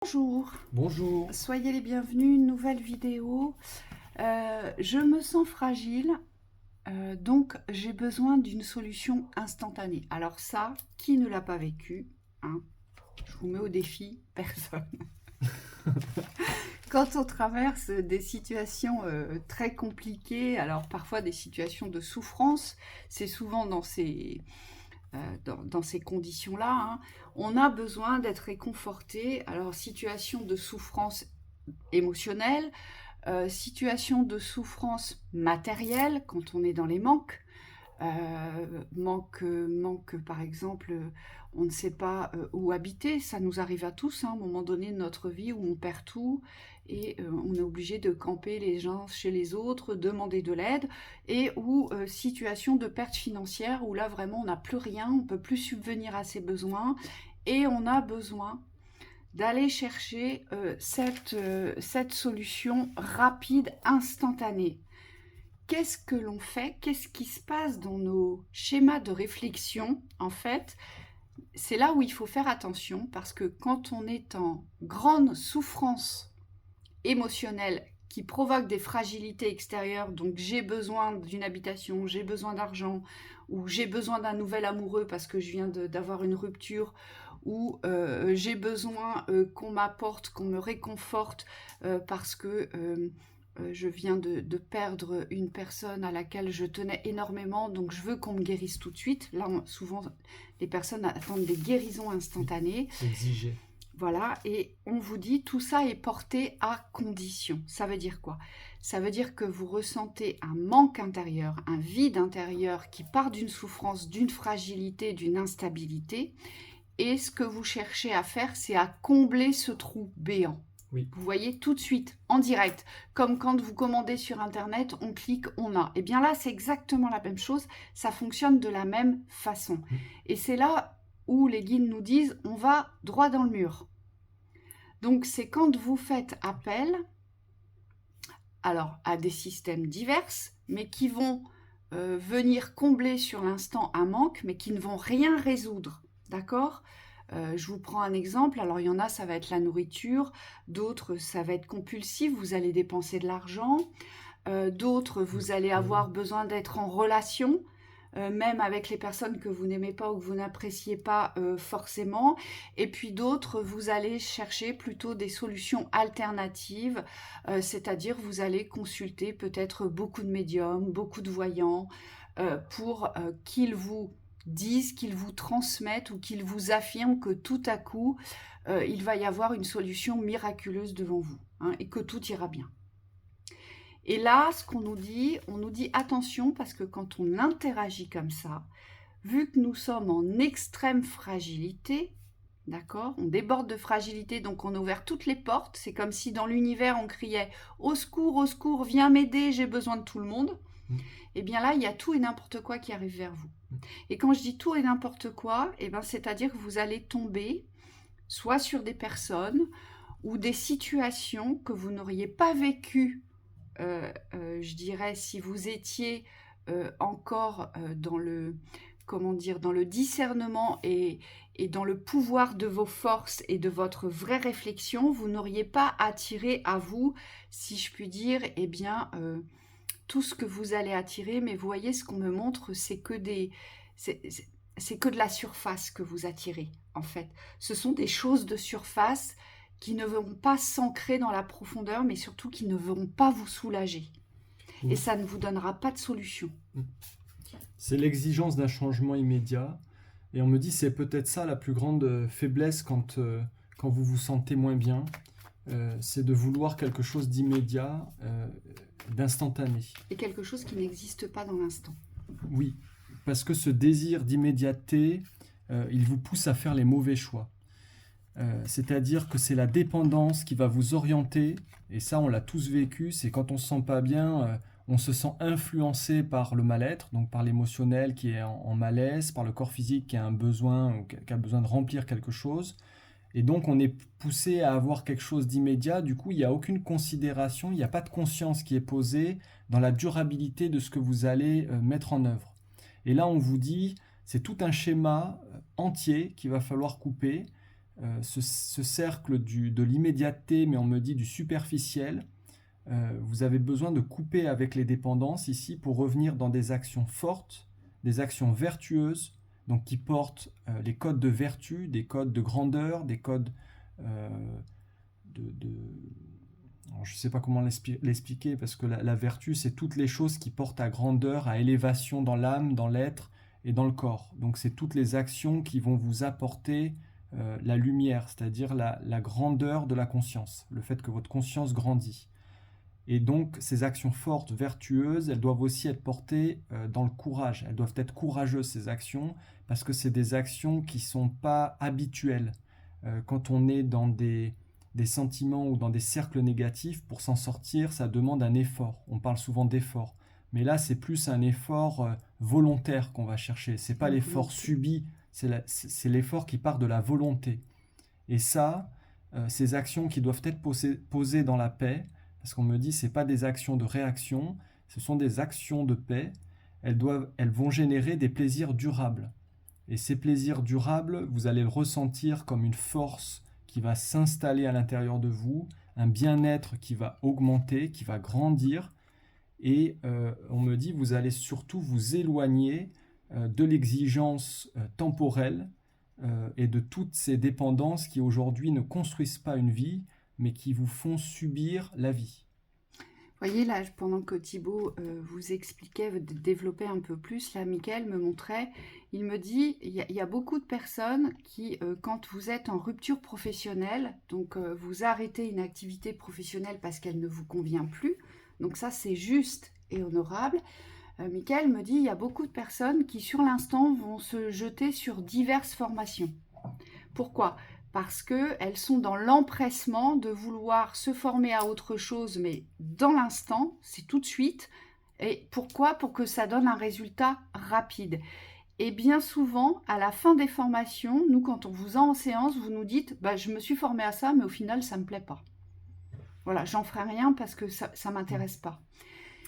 Bonjour, Bonjour. soyez les bienvenus, une nouvelle vidéo. Je me sens fragile, donc j'ai besoin d'une solution instantanée. Alors ça, qui ne l'a pas vécu, hein? Je vous mets au défi, personne. Quand on traverse des situations très compliquées, alors parfois des situations de souffrance, c'est souvent dans ces conditions-là, hein, on a besoin d'être réconforté. Alors, situation de souffrance émotionnelle, situation de souffrance matérielle, quand on est dans les manques, manque par exemple, on ne sait pas où habiter, ça nous arrive à tous, hein, à un moment donné de notre vie où on perd tout et on est obligé de camper les uns chez les autres, demander de l'aide, et ou situation de perte financière où là vraiment on n'a plus rien, on ne peut plus subvenir à ses besoins et on a besoin d'aller chercher cette solution rapide, instantanée. Qu'est-ce que l'on fait? Qu'est-ce qui se passe dans nos schémas de réflexion? En fait, c'est là où il faut faire attention parce que quand on est en grande souffrance émotionnelle qui provoque des fragilités extérieures, donc j'ai besoin d'une habitation, j'ai besoin d'argent, ou j'ai besoin d'un nouvel amoureux parce que je viens d'avoir une rupture, ou j'ai besoin qu'on m'apporte, qu'on me réconforte parce que je viens de perdre une personne à laquelle je tenais énormément, donc je veux qu'on me guérisse tout de suite. Là, souvent, les personnes attendent des guérisons instantanées. Exiger. Voilà, et on vous dit tout ça est porté à condition. Ça veut dire quoi? Ça veut dire que vous ressentez un manque intérieur, un vide intérieur qui part d'une souffrance, d'une fragilité, d'une instabilité. Et ce que vous cherchez à faire, c'est à combler ce trou béant. Oui. Vous voyez tout de suite, en direct. Comme quand vous commandez sur Internet, on clique, on a. Et bien là, c'est exactement la même chose. Ça fonctionne de la même façon. Et c'est là où les guides nous disent, on va droit dans le mur. Donc, c'est quand vous faites appel alors, à des systèmes divers, mais qui vont venir combler sur l'instant un manque, mais qui ne vont rien résoudre. D'accord? Je vous prends un exemple. Alors, il y en a, ça va être la nourriture. D'autres, ça va être compulsif. Vous allez dépenser de l'argent. D'autres, vous allez avoir besoin d'être en relation, même avec les personnes que vous n'aimez pas ou que vous n'appréciez pas forcément. Et puis d'autres, vous allez chercher plutôt des solutions alternatives, c'est-à-dire vous allez consulter peut-être beaucoup de médiums, beaucoup de voyants, pour qu'ils vous disent, qu'ils vous transmettent ou qu'ils vous affirment que tout à coup, il va y avoir une solution miraculeuse devant vous, hein, et que tout ira bien. Et là, ce qu'on nous dit attention parce que quand on interagit comme ça, vu que nous sommes en extrême fragilité, d'accord, on déborde de fragilité, donc on a ouvert toutes les portes, c'est comme si dans l'univers on criait au secours, viens m'aider, j'ai besoin de tout le monde. Et bien là, il y a tout et n'importe quoi qui arrive vers vous. Et quand je dis tout et n'importe quoi, c'est-à-dire que vous allez tomber soit sur des personnes ou des situations que vous n'auriez pas vécues je dirais, si vous étiez encore dans le, comment dire, dans le discernement et dans le pouvoir de vos forces et de votre vraie réflexion, vous n'auriez pas attiré à vous, si je puis dire, eh bien, tout ce que vous allez attirer. Mais vous voyez, ce qu'on me montre, c'est que c'est que de la surface que vous attirez, en fait. Ce sont des choses de surface qui ne vont pas s'ancrer dans la profondeur, mais surtout qui ne vont pas vous soulager. Et ça ne vous donnera pas de solution. C'est l'exigence d'un changement immédiat. Et on me dit c'est peut-être ça la plus grande faiblesse quand vous vous sentez moins bien. C'est de vouloir quelque chose d'immédiat, d'instantané. Et quelque chose qui n'existe pas dans l'instant. Oui, parce que ce désir d'immédiateté, il vous pousse à faire les mauvais choix. C'est-à-dire que c'est la dépendance qui va vous orienter, et ça on l'a tous vécu, c'est quand on se sent pas bien, on se sent influencé par le mal-être, donc par l'émotionnel qui est en malaise, par le corps physique qui a un besoin ou qui a besoin de remplir quelque chose, et donc on est poussé à avoir quelque chose d'immédiat. Du coup il n'y a aucune considération, il n'y a pas de conscience qui est posée dans la durabilité de ce que vous allez mettre en œuvre. Et là on vous dit, c'est tout un schéma entier qu'il va falloir couper, ce cercle de l'immédiateté, mais on me dit du superficiel, vous avez besoin de couper avec les dépendances ici pour revenir dans des actions fortes, des actions vertueuses, donc qui portent les codes de vertu, des codes de grandeur, des codes de alors, je ne sais pas comment l'expliquer, parce que la vertu, c'est toutes les choses qui portent à grandeur, à élévation dans l'âme, dans l'être et dans le corps. Donc c'est toutes les actions qui vont vous apporter la lumière, c'est-à-dire la grandeur de la conscience, le fait que votre conscience grandit. Et donc ces actions fortes, vertueuses, elles doivent aussi être portées dans le courage. Elles doivent être courageuses, ces actions, parce que c'est des actions qui ne sont pas habituelles. Quand on est dans des sentiments ou dans des cercles négatifs, pour s'en sortir, ça demande un effort. On parle souvent d'effort. Mais là, c'est plus un effort volontaire qu'on va chercher. Ce n'est pas l'effort subi, c'est l'effort qui part de la volonté. Et ça, ces actions qui doivent être posées dans la paix, parce qu'on me dit ce n'est pas des actions de réaction, ce sont des actions de paix, elles vont générer des plaisirs durables. Et ces plaisirs durables, vous allez le ressentir comme une force qui va s'installer à l'intérieur de vous, un bien-être qui va augmenter, qui va grandir. Et on me dit, vous allez surtout vous éloigner de l'exigence temporelle et de toutes ces dépendances qui aujourd'hui ne construisent pas une vie, mais qui vous font subir la vie. Vous voyez, là, pendant que Thibaut vous expliquait, développait un peu plus, là, Mickaël me montrait, il me dit, il y a beaucoup de personnes qui, quand vous êtes en rupture professionnelle, donc vous arrêtez une activité professionnelle parce qu'elle ne vous convient plus, donc ça, c'est juste et honorable. Mickaël me dit, il y a beaucoup de personnes qui, sur l'instant, vont se jeter sur diverses formations. Pourquoi ? Parce qu'elles sont dans l'empressement de vouloir se former à autre chose, mais dans l'instant, c'est tout de suite. Et pourquoi ? Pour que ça donne un résultat rapide. Et bien souvent, à la fin des formations, nous, quand on vous a en séance, vous nous dites « je me suis formée à ça, mais au final, ça ne me plaît pas. Voilà, j'en ferai rien parce que ça ne m'intéresse pas. »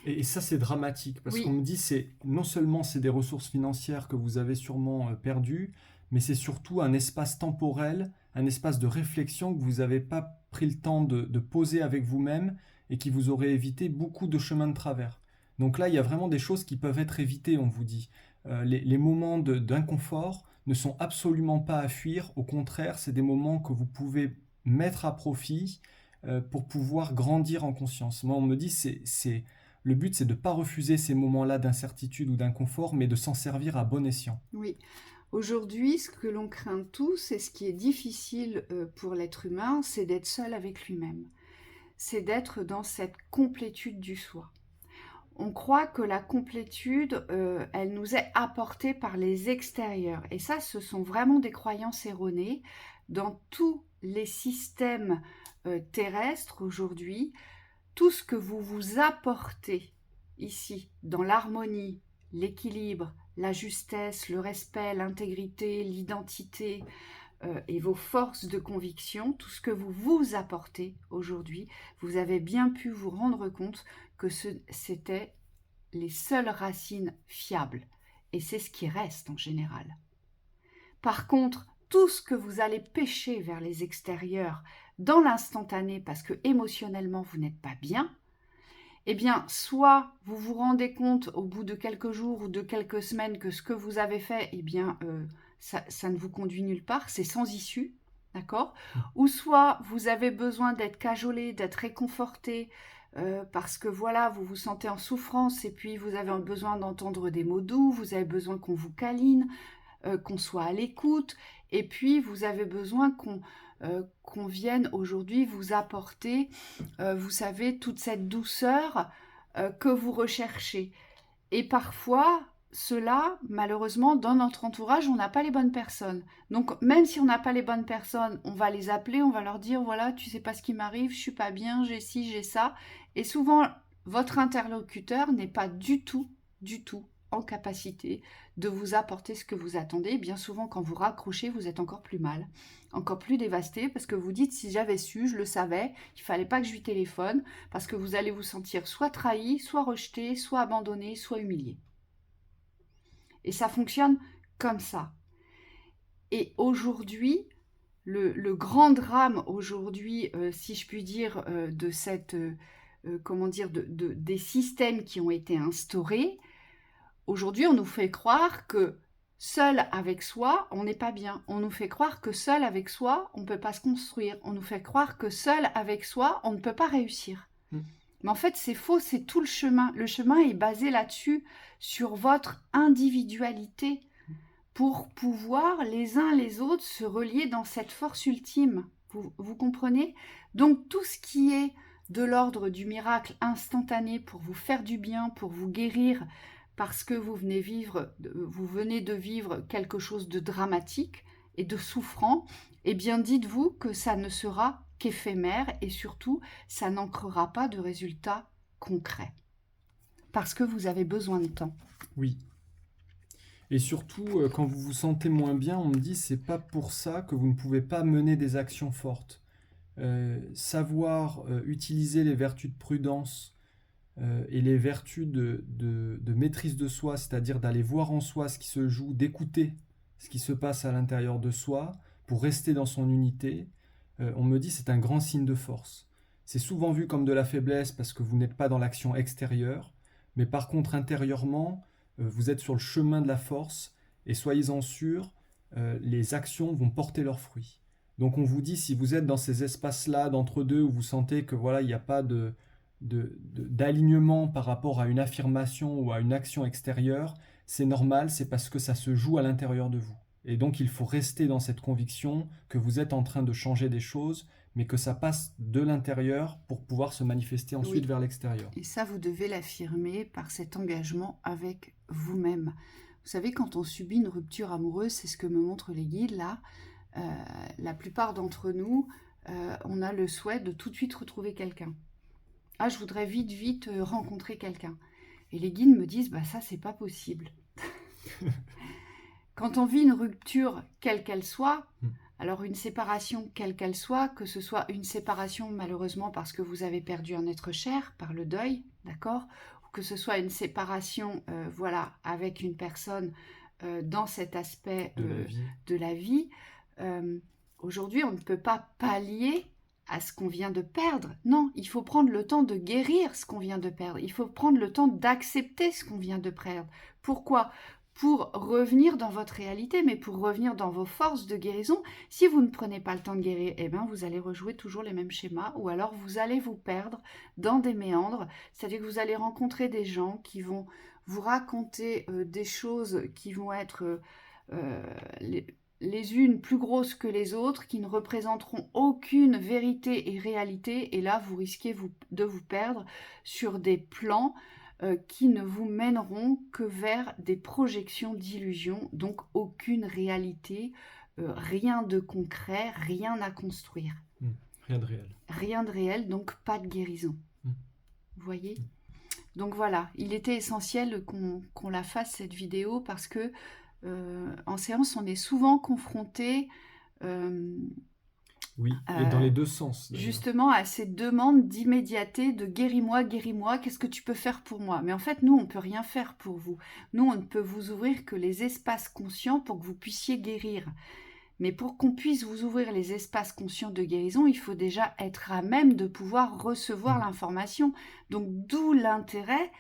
Et ça, c'est dramatique, parce Oui. qu'on me dit, non seulement c'est des ressources financières que vous avez sûrement perdues, mais c'est surtout un espace temporel, un espace de réflexion que vous n'avez pas pris le temps de poser avec vous-même et qui vous aurait évité beaucoup de chemins de travers. Donc là, il y a vraiment des choses qui peuvent être évitées, on vous dit. Les moments d'inconfort ne sont absolument pas à fuir, au contraire, c'est des moments que vous pouvez mettre à profit pour pouvoir grandir en conscience. Moi, on me dit, le but, c'est de ne pas refuser ces moments-là d'incertitude ou d'inconfort, mais de s'en servir à bon escient. Oui. Aujourd'hui, ce que l'on craint tous et ce qui est difficile pour l'être humain, c'est d'être seul avec lui-même. C'est d'être dans cette complétude du soi. On croit que la complétude, elle nous est apportée par les extérieurs. Et ça, ce sont vraiment des croyances erronées. Dans tous les systèmes terrestres aujourd'hui, tout ce que vous vous apportez ici, dans l'harmonie, l'équilibre, la justesse, le respect, l'intégrité, l'identité et vos forces de conviction, tout ce que vous vous apportez aujourd'hui, vous avez bien pu vous rendre compte que c'était les seules racines fiables. Et c'est ce qui reste en général. Par contre, tout ce que vous allez pêcher vers les extérieurs dans l'instantané parce que émotionnellement vous n'êtes pas bien, eh bien, soit vous vous rendez compte au bout de quelques jours ou de quelques semaines que ce que vous avez fait, eh bien, ça ne vous conduit nulle part, c'est sans issue, d'accord ? Ou soit vous avez besoin d'être cajolé, d'être réconforté, parce que voilà, vous vous sentez en souffrance et puis vous avez besoin d'entendre des mots doux, vous avez besoin qu'on vous câline, qu'on soit à l'écoute, et puis vous avez besoin qu'on vienne aujourd'hui vous apporter, vous savez, toute cette douceur que vous recherchez. Et parfois, cela, malheureusement, dans notre entourage, on n'a pas les bonnes personnes. Donc, même si on n'a pas les bonnes personnes, on va les appeler, on va leur dire, voilà, tu sais pas ce qui m'arrive, je suis pas bien, j'ai ci, j'ai ça. Et souvent, votre interlocuteur n'est pas du tout en capacité de vous apporter ce que vous attendez. Bien souvent, quand vous raccrochez, vous êtes encore plus mal, encore plus dévasté, parce que vous dites, si j'avais su, je le savais, il fallait pas que je lui téléphone, parce que vous allez vous sentir soit trahi, soit rejeté, soit abandonné, soit humilié. Et ça fonctionne comme ça. Et aujourd'hui, le grand drame aujourd'hui, si je puis dire, de cette, comment dire, des systèmes qui ont été instaurés. Aujourd'hui, on nous fait croire que seul avec soi, on n'est pas bien. On nous fait croire que seul avec soi, on ne peut pas se construire. On nous fait croire que seul avec soi, on ne peut pas réussir. Mais en fait, c'est faux, c'est tout le chemin. Le chemin est basé là-dessus, sur votre individualité, pour pouvoir les uns les autres se relier dans cette force ultime. Vous comprenez? Donc tout ce qui est de l'ordre du miracle instantané pour vous faire du bien, pour vous guérir, parce que vous venez de vivre quelque chose de dramatique et de souffrant, eh bien dites-vous que ça ne sera qu'éphémère et surtout, ça n'ancrera pas de résultats concrets. Parce que vous avez besoin de temps. Oui. Et surtout, quand vous vous sentez moins bien, on me dit c'est pas pour ça que vous ne pouvez pas mener des actions fortes. Savoir utiliser les vertus de prudence et les vertus de maîtrise de soi, c'est-à-dire d'aller voir en soi ce qui se joue, d'écouter ce qui se passe à l'intérieur de soi pour rester dans son unité, on me dit c'est un grand signe de force. C'est souvent vu comme de la faiblesse parce que vous n'êtes pas dans l'action extérieure, mais par contre intérieurement, vous êtes sur le chemin de la force et soyez-en sûrs, les actions vont porter leurs fruits. Donc on vous dit, si vous êtes dans ces espaces-là d'entre-deux où vous sentez que voilà, il n'y a pas d'alignement par rapport à une affirmation ou à une action extérieure, c'est normal, c'est parce que ça se joue à l'intérieur de vous. Et donc il faut rester dans cette conviction que vous êtes en train de changer des choses, mais que ça passe de l'intérieur pour pouvoir se manifester ensuite vers l'extérieur. Et ça, vous devez l'affirmer par cet engagement avec vous-même. Vous savez, quand on subit une rupture amoureuse, c'est ce que me montrent les guides là, la plupart d'entre nous, on a le souhait de tout de suite retrouver quelqu'un. Ah, je voudrais vite rencontrer quelqu'un. Et les guides me disent, bah ça, c'est pas possible. Quand on vit une rupture, quelle qu'elle soit, alors une séparation, quelle qu'elle soit, que ce soit une séparation malheureusement parce que vous avez perdu un être cher par le deuil, d'accord, ou que ce soit une séparation, voilà, avec une personne dans cet aspect de la vie, aujourd'hui, on ne peut pas pallier à ce qu'on vient de perdre. Non, il faut prendre le temps de guérir ce qu'on vient de perdre. Il faut prendre le temps d'accepter ce qu'on vient de perdre. Pourquoi ? Pour revenir dans votre réalité, mais pour revenir dans vos forces de guérison. Si vous ne prenez pas le temps de guérir, eh bien, vous allez rejouer toujours les mêmes schémas, ou alors vous allez vous perdre dans des méandres, c'est-à-dire que vous allez rencontrer des gens qui vont vous raconter des choses qui vont être les unes plus grosses que les autres, qui ne représenteront aucune vérité et réalité, et là, vous risquez de vous perdre sur des plans qui ne vous mèneront que vers des projections d'illusions, donc aucune réalité, rien de concret, rien à construire. Rien de réel. Rien de réel, donc pas de guérison. Vous voyez ? Donc voilà, il était essentiel qu'on la fasse cette vidéo parce que en séance, on est souvent confronté oui, et dans les deux sens. Justement à ces demandes d'immédiateté, de guéris-moi, qu'est-ce que tu peux faire pour moi? Mais en fait, nous, on ne peut rien faire pour vous. Nous, on ne peut vous ouvrir que les espaces conscients pour que vous puissiez guérir. Mais pour qu'on puisse vous ouvrir les espaces conscients de guérison, il faut déjà être à même de pouvoir recevoir l'information. Donc, d'où l'intérêt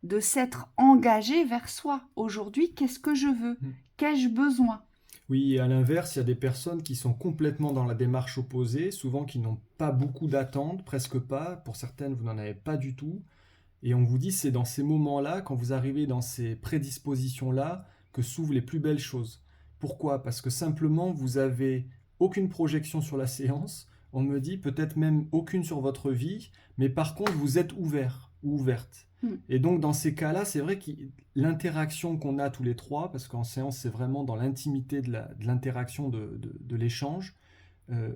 de s'être engagé vers soi. Aujourd'hui, qu'est-ce que je veux? Qu'ai-je besoin? Oui, et à l'inverse, il y a des personnes qui sont complètement dans la démarche opposée, souvent qui n'ont pas beaucoup d'attentes, presque pas. Pour certaines, vous n'en avez pas du tout. Et on vous dit, c'est dans ces moments-là, quand vous arrivez dans ces prédispositions-là, que s'ouvrent les plus belles choses. Pourquoi? Parce que simplement, vous avez aucune projection sur la séance. On me dit peut-être même aucune sur votre vie, mais par contre, vous êtes ouvert ou ouverte. Et donc, dans ces cas-là, c'est vrai que l'interaction qu'on a tous les trois, parce qu'en séance, c'est vraiment dans l'intimité de l'interaction, de l'échange,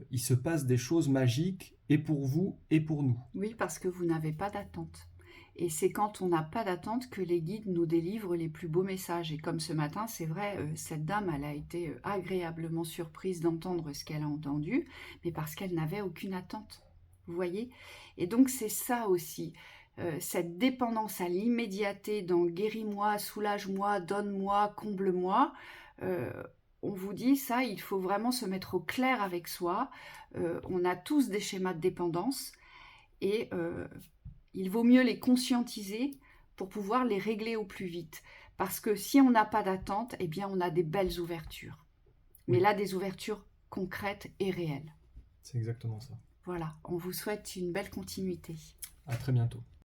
il se passe des choses magiques, et pour vous, et pour nous. Oui, parce que vous n'avez pas d'attente. Et c'est quand on n'a pas d'attente que les guides nous délivrent les plus beaux messages. Et comme ce matin, c'est vrai, cette dame, elle a été agréablement surprise d'entendre ce qu'elle a entendu, mais parce qu'elle n'avait aucune attente. Vous voyez? Et donc, c'est ça aussi. Cette dépendance à l'immédiateté dans guéris-moi, soulage-moi, donne-moi, comble-moi, on vous dit ça, il faut vraiment se mettre au clair avec soi. On a tous des schémas de dépendance et il vaut mieux les conscientiser pour pouvoir les régler au plus vite. Parce que si on n'a pas d'attente, eh bien on a des belles ouvertures. Mais Oui. là, des ouvertures concrètes et réelles. C'est exactement ça. Voilà, on vous souhaite une belle continuité. À très bientôt.